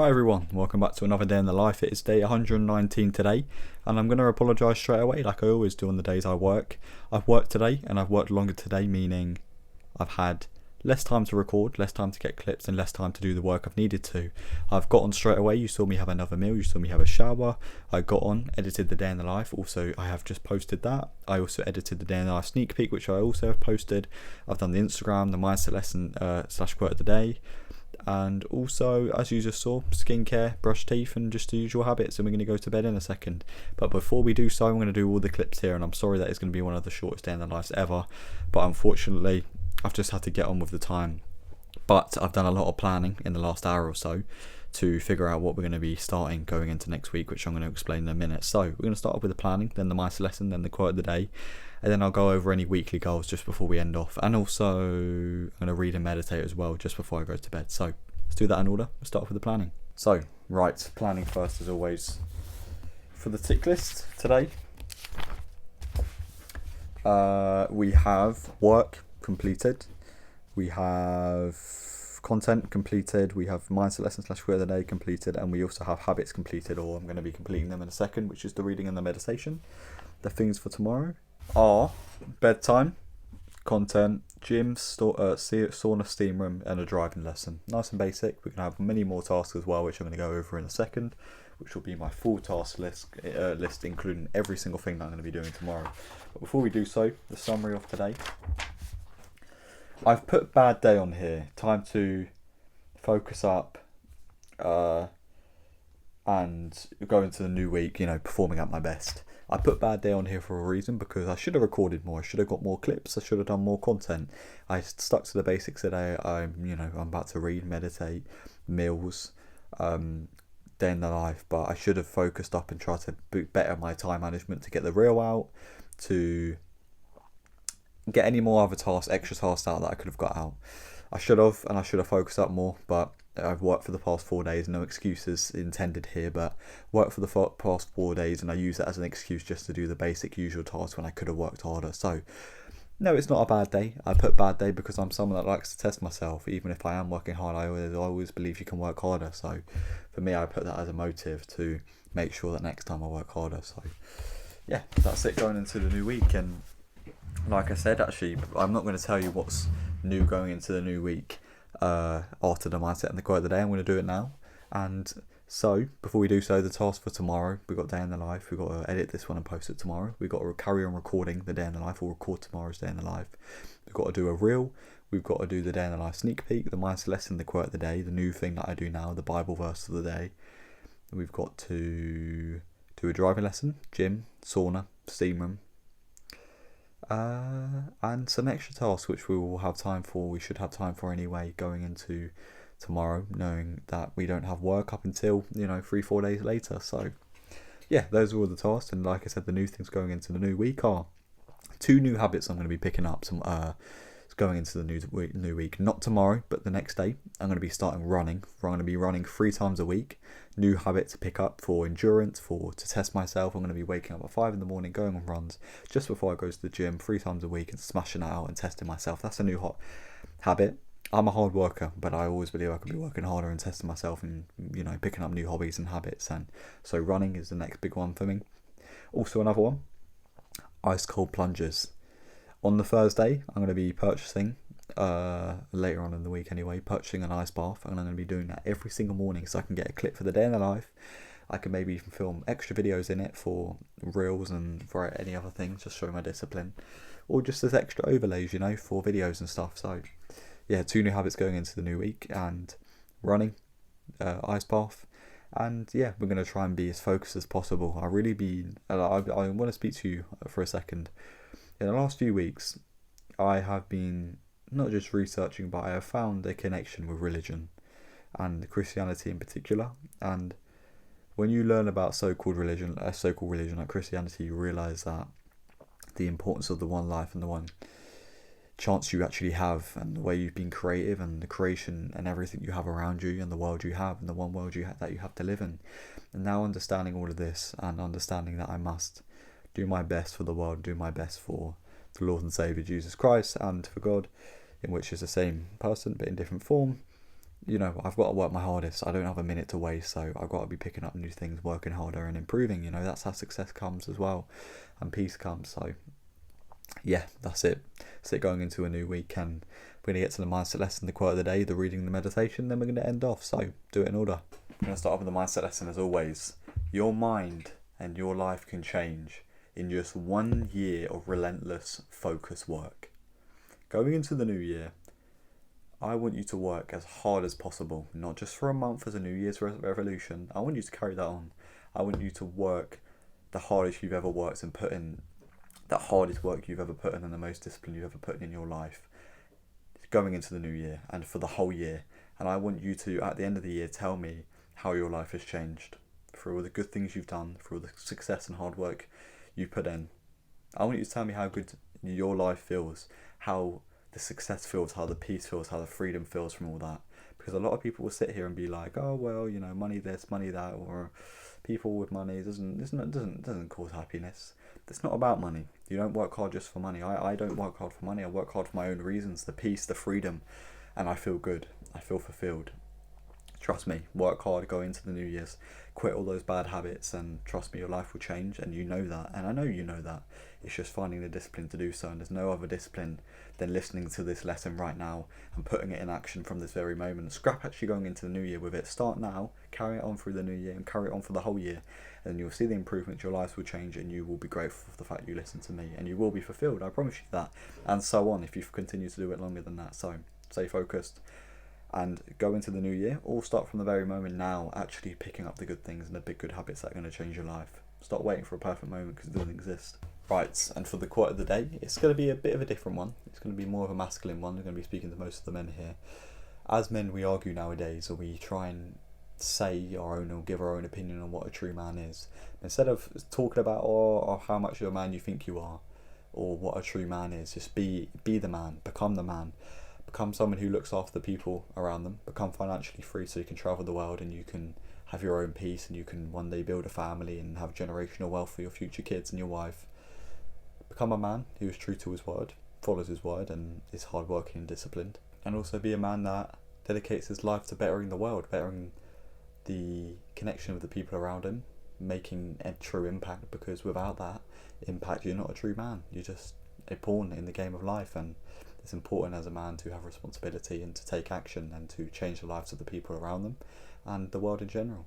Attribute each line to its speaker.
Speaker 1: Hi everyone, welcome back to another day in the life. It is day 119 today, and I'm going to apologise straight away like I always do on the days I work. I've worked today, and I've worked longer today, meaning I've had less time to record, less time to get clips, and less time to do the work I've needed to. I've got on straight away, you saw me have another meal, you saw me have a shower, I got on, edited the day in the life, also I have just posted that. I also edited the day in the life sneak peek, which I also have posted. I've done the Instagram, the mindset lesson / quote of the day. And also, as you just saw, skincare, brush teeth, and just the usual habits. And we're going to go to bed in a second. But before we do so, I'm going to do all the clips here. And I'm sorry that it's going to be one of the shortest day in the lives ever. But unfortunately, I've just had to get on with the time. But I've done a lot of planning in the last hour or so to figure out what we're going to be starting going into next week, which I'm going to explain in a minute. So we're going to start off with the planning, then the mindset lesson, then the quote of the day. And then I'll go over any weekly goals just before we end off. And also, I'm going to read and meditate as well just before I go to bed. So let's do that in order. We'll start off with the planning. So, right, planning first as always. For the tick list today, we have work completed. We have content completed. We have mindset lesson / quote of the day completed. And we also have habits completed, or I'm going to be completing them in a second, which is the reading and the meditation. The things for tomorrow are bedtime, content, gym, sauna, steam room, and a driving lesson. Nice and basic. We can have many more tasks as well, which I'm going to go over in a second, which will be my full task list, including every single thing that I'm going to be doing tomorrow. But before we do so, the summary of today. I've put bad day on here. Time to focus up and go into the new week, performing at my best. I put bad day on here for a reason, because I should have recorded more. I should have got more clips. I should have done more content. I stuck to the basics today. I'm about to read, meditate, meals, day in the life. But I should have focused up and tried to better my time management to get the reel out, to get any more other tasks, extra tasks out that I could have got out. I should have focused up more, but I've worked for the past 4 days, no excuses intended here, but worked for the past 4 days, and I use that as an excuse just to do the basic usual tasks when I could have worked harder. So, no, it's not a bad day. I put bad day because I'm someone that likes to test myself. Even if I am working hard, I always believe you can work harder. So, for me, I put that as a motive to make sure that next time I work harder. So, yeah, that's it going into the new week. And like I said, actually, I'm not going to tell you what's new going into the new week after the mindset and the quote of the day. I'm going to do it now. And so, before we do so, the task for tomorrow, we've got day in the life. We've got to edit this one and post it tomorrow. We've got to carry on recording the day in the life, or record tomorrow's day in the life. We've got to do a reel. We've got to do the day in the life sneak peek, the mindset lesson, the quote of the day, the new thing that I do now, the Bible verse of the day. We've got to do a driving lesson, gym, sauna, steam room, and some extra tasks which we will have time for. We should have time for anyway going into tomorrow, knowing that we don't have work up until 3-4 days later. So yeah, those are all the tasks. And like I said, the new things going into the new week are 2 new habits I'm going to be picking up going into the new week. Not tomorrow, but the next day. I'm going to be starting running. I'm going to be running 3 times a week. New habit to pick up for endurance, to test myself. I'm going to be waking up at 5 in the morning, going on runs just before I go to the gym 3 times a week and smashing that out and testing myself. That's a new hot habit. I'm a hard worker, but I always believe I could be working harder and testing myself and picking up new hobbies and habits. And so running is the next big one for me. Also another one, ice cold plunges. On the Thursday, I'm going to be purchasing, later on in the week anyway, purchasing an ice bath, and I'm going to be doing that every single morning so I can get a clip for the day in the life. I can maybe even film extra videos in it for reels and for any other things, just showing my discipline, or just as extra overlays, for videos and stuff. So yeah, 2 new habits going into the new week, and running, ice bath, and yeah, we're going to try and be as focused as possible. I want to speak to you for a second. In the last few weeks, I have been not just researching, but I have found a connection with religion, and Christianity in particular. And when you learn about so-called religion like Christianity, you realise that the importance of the one life and the one chance you actually have, and the way you've been creative, and the creation and everything you have around you, and the world you have, and the one world that you have to live in. And now understanding all of this, and understanding that I must do my best for the world, do my best for the Lord and Saviour Jesus Christ, and for God, in which is the same person but in different form, you know, I've got to work my hardest. I don't have a minute to waste, so I've got to be picking up new things, working harder and improving. You know, that's how success comes as well, and peace comes. So yeah, that's it. So going into a new week, and we're going to get to the mindset lesson, the quote of the day, the reading, the meditation, then we're going to end off. So do it in order. I'm going to start off with the mindset lesson as always. Your mind and your life can change in just 1 year of relentless focus work. Going into the new year, I want you to work as hard as possible, not just for a month as a New Year's resolution. I want you to carry that on. I want you to work the hardest you've ever worked and put in the hardest work you've ever put in and the most discipline you've ever put in your life going into the new year and for the whole year. And I want you to, at the end of the year, tell me how your life has changed through all the good things you've done, through all the success and hard work you put in. I want you to tell me how good your life feels, how the success feels, how the peace feels, how the freedom feels from all that. Because a lot of people will sit here and be like, oh well, you know, money this, money that, or people with money doesn't cause happiness. It's not about money. You don't work hard just for money. I don't work hard for money. I work hard for my own reasons, the peace, the freedom, and I feel good. I feel fulfilled. Trust me, work hard, go into the New Year's, quit all those bad habits, and trust me, your life will change, and you know that, and I know you know that. It's just finding the discipline to do so, and there's no other discipline than listening to this lesson right now and putting it in action from this very moment. Scrap actually going into the new year with it. Start now, carry it on through the new year, and carry it on for the whole year, and you'll see the improvements, your lives will change, and you will be grateful for the fact you listened to me, and you will be fulfilled, I promise you that, and so on if you continue to do it longer than that. So, stay focused and go into the new year, or start from the very moment now, actually picking up the good things and the big good habits that are going to change your life. Start waiting for a perfect moment because it doesn't exist. Right, and for the quote of the day, it's going to be a bit of a different one. It's going to be more of a masculine one. I'm going to be speaking to most of the men here. As men, we argue nowadays, or we try and say our own or give our own opinion on what a true man is. Instead of talking about or how much of a man you think you are, or what a true man is, just be the man, become the man. Become someone who looks after the people around them. Become financially free so you can travel the world and you can have your own peace and you can one day build a family and have generational wealth for your future kids and your wife. Become a man who is true to his word, follows his word and is hardworking and disciplined. And also be a man that dedicates his life to bettering the world, bettering the connection with the people around him, making a true impact, because without that impact you're not a true man. You're just a pawn in the game of life, and it's important as a man to have responsibility and to take action and to change the lives of the people around them and the world in general.